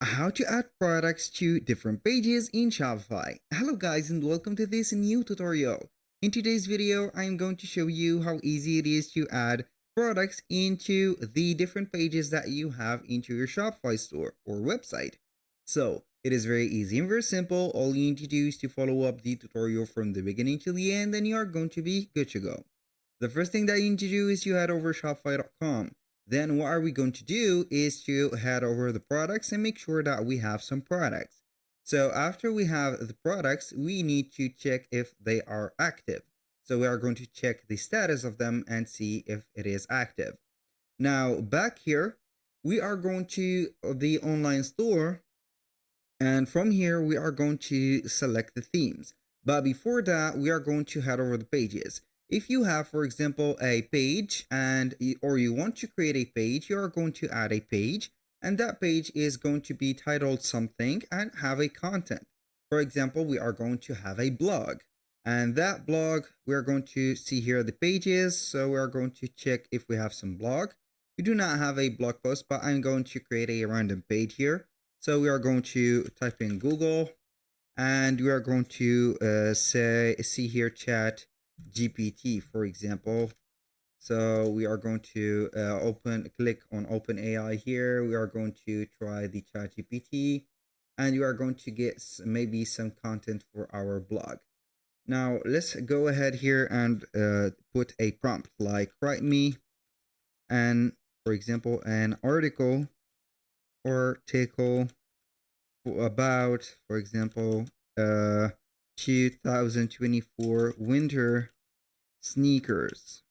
How to add products to different pages in Shopify. Hello guys and welcome to this new tutorial. In today's video, I'm going to show you how easy it is to add products into the different pages that you have into your Shopify store or website. So it is very easy and very simple. All you need to do is to follow up the tutorial from the beginning to the end and you are going to be good to go. The first thing that you need to do is you head over shopify.com. Then what are we going to do is to head over the products and make sure that we have some products. So after we have the products, we need to check if they are active. So we are going to check the status of them and see if it is active. Now back here, we are going to the online store, and from here we are going to select the themes. But before that, we are going to head over the pages. If you have, for example, a page or you want to create a page, you are going to add a page, and that page is going to be titled something and have a content. For example, we are going to have a blog, and that blog, we are going to see here the pages. So we are going to check if we have some blog. We do not have a blog post, but I'm going to create a random page here. So we are going to type in Google, and we are going to see here chat GPT, for example. So we are going to click on OpenAI here. We are going to try the chat GPT, and you are going to get maybe some content for our blog. Now let's go ahead here and put a prompt like write me and, for example, an article or article about, for example, 2024 winter sneakers.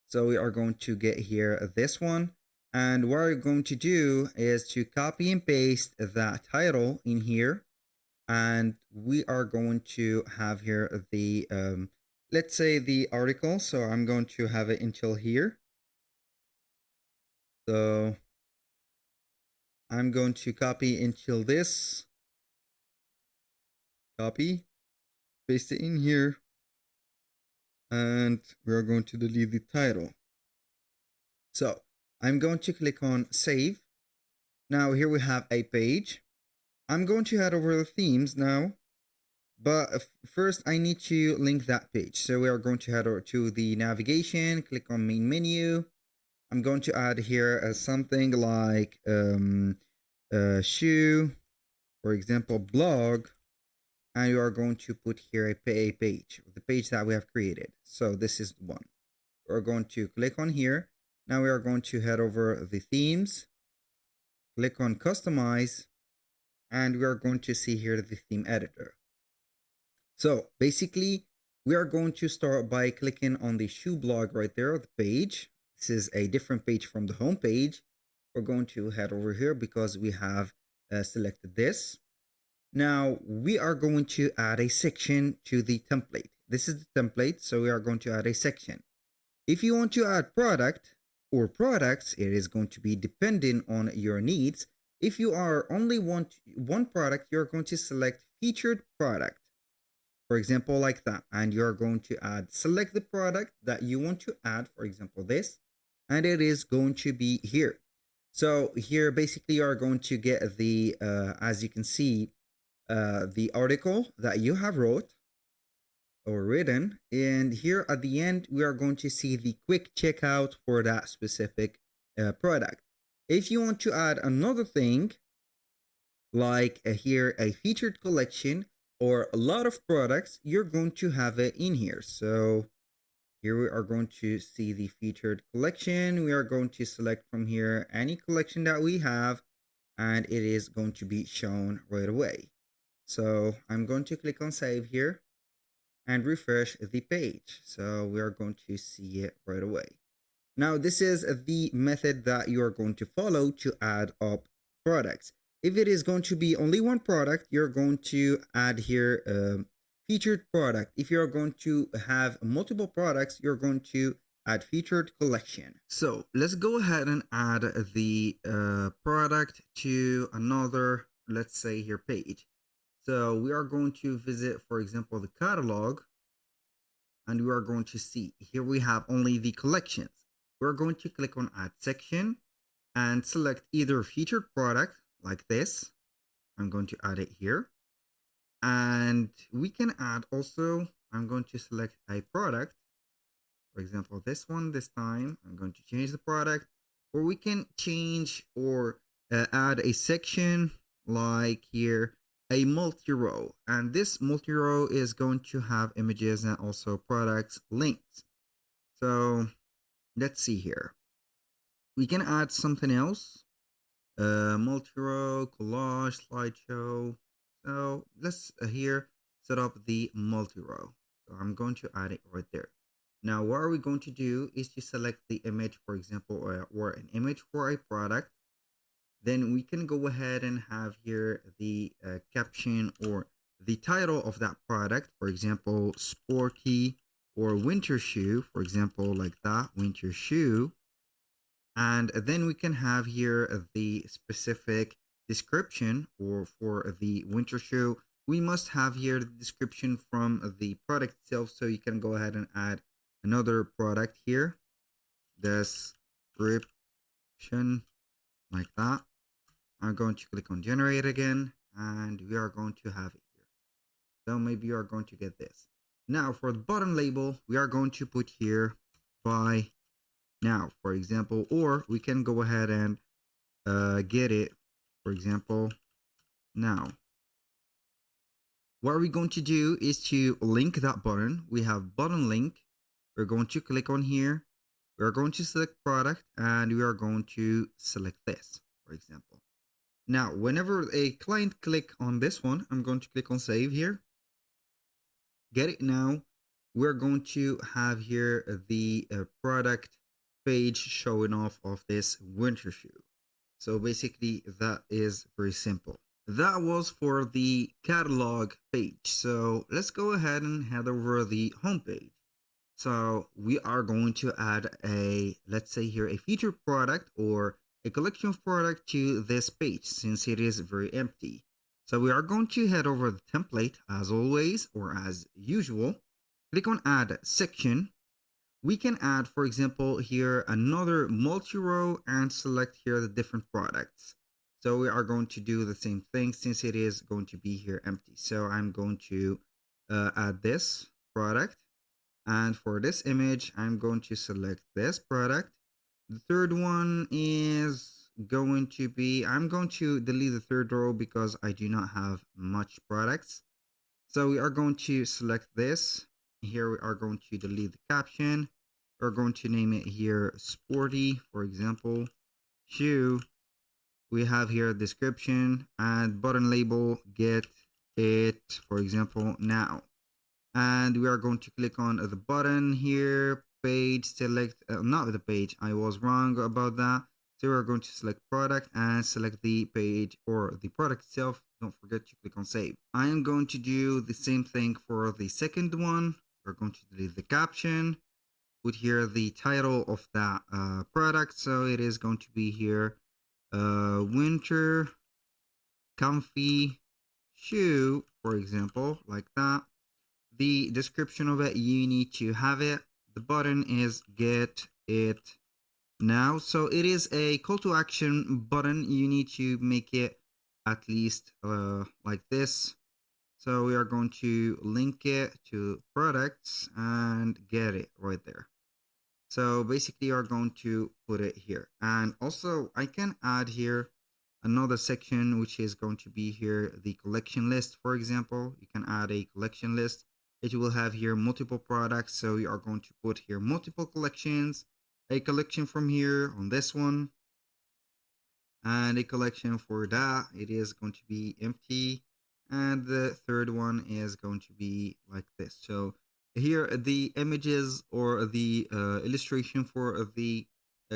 So we are going to get here this one, and what we're going to do is to copy and paste that title in here, and we are going to have here the let's say the article. So I'm going to have it until here. So I'm going to copy until this, copy, paste it in here, and we are going to delete the title. So I'm going to click on save. Now here we have a page. I'm going to head over the themes now, but first I need to link that page. So we are going to head over to the navigation, click on main menu. I'm going to add here something like shoe, for example, blog, and you are going to put here a page, the page that we have created. So this is the one. We're going to click on here. Now we are going to head over the themes, click on customize, and we are going to see here the theme editor. So basically, we are going to start by clicking on the shoe blog right there, the page. This is a different page from the home page. We're going to head over here because we have selected this. Now we are going to add a section to the template. This is the template, so we are going to add a section. If you want to add product or products, it is going to be depending on your needs. If you are only want one product, you're going to select featured product, for example, like that, and you're going to select the product that you want to add, for example, this, and it is going to be here. So here, basically, you are going to get the, as you can see, the article that you have wrote or written, and here at the end we are going to see the quick checkout for that specific product. If you want to add another thing like here a featured collection or a lot of products, you're going to have it in here. So here we are going to see the featured collection. We are going to select from here any collection that we have, and it is going to be shown right away. So I'm going to click on save here and refresh the page. So we are going to see it right away. Now, this is the method that you are going to follow to add up products. If it is going to be only one product, you're going to add here a featured product. If you're going to have multiple products, you're going to add featured collection. So let's go ahead and add the product to another, let's say here, page. So we are going to visit, for example, the catalog, and we are going to see here we have only the collections. We're going to click on add section, and select either featured product like this. I'm going to add it here. And we can add also, I'm going to select a product. For example, this one, this time, I'm going to change the product. Or we can change or add a section like here, a multi-row. And this multi-row is going to have images and also products links. So let's see here. We can add something else. Multi-row, collage, slideshow. So let's here set up the multi-row. So I'm going to add it right there. Now, what are we going to do is to select the image, for example, or an image for a product. Then we can go ahead and have here the caption or the title of that product. For example, sporty or winter shoe, for example, like that, winter shoe. And then we can have here the specific description, or for the winter shoe, we must have here the description from the product itself. So you can go ahead and add another product here, description, like that. I'm going to click on generate again, and we are going to have it here. So maybe you are going to get this. Now for the bottom label, we are going to put here by now, for example, or we can go ahead and get it, for example, now. What are we going to do is to link that button. We have button link. We're going to click on here. We're going to select product, and we are going to select this, for example. Now, whenever a client click on this one, I'm going to click on save here. Get it now. We're going to have here the product page showing off of this winter shoe. So basically that is very simple. That was for the catalog page. So let's go ahead and head over the home page. So we are going to add a, let's say here, a featured product or a collection of product to this page since it is very empty. So we are going to head over the template as always, or as usual. Click on add section. We can add, for example, here another multi-row and select here the different products. So we are going to do the same thing since it is going to be here empty. So I'm going to add this product. And for this image, I'm going to select this product. The third one is going to be, I'm going to delete the third row because I do not have much products. So we are going to select this. Here we are going to delete the caption. We're going to name it here sporty, for example, shoe. We have here a description and button label, get it, for example, now. And we are going to click on the button here, page, select, not the page, I was wrong about that. So we're going to select product and select the page or the product itself. Don't forget to click on save. I am going to do the same thing for the second one. We're going to delete the caption, put here the title of that product. So it is going to be here, winter comfy shoe, for example, like that. The description of it, you need to have it. The button is get it now. So it is a call to action button. You need to make it at least like this. So we are going to link it to products and get it right there. So basically you are going to put it here. And also I can add here another section, which is going to be here the collection list. For example, you can add a collection list. It will have here multiple products. So we are going to put here multiple collections, a collection from here on this one, and a collection for that. It is going to be empty. And the third one is going to be like this. So here the images or the illustration for the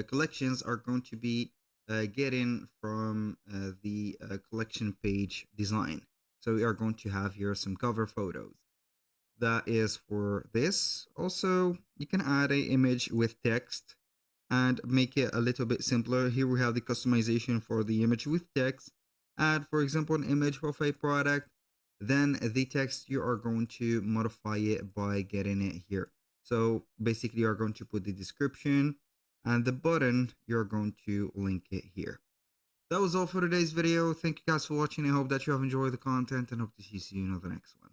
collections are going to be getting from the collection page design. So we are going to have here some cover photos. That is for this. Also, you can add an image with text and make it a little bit simpler. Here we have the customization for the image with text. Add, for example, an image of a product. Then the text, you are going to modify it by getting it here. So basically, you are going to put the description And the button, you're going to link it here. That was all for today's video. Thank you guys for watching. I hope that you have enjoyed the content and hope to see you in the next one.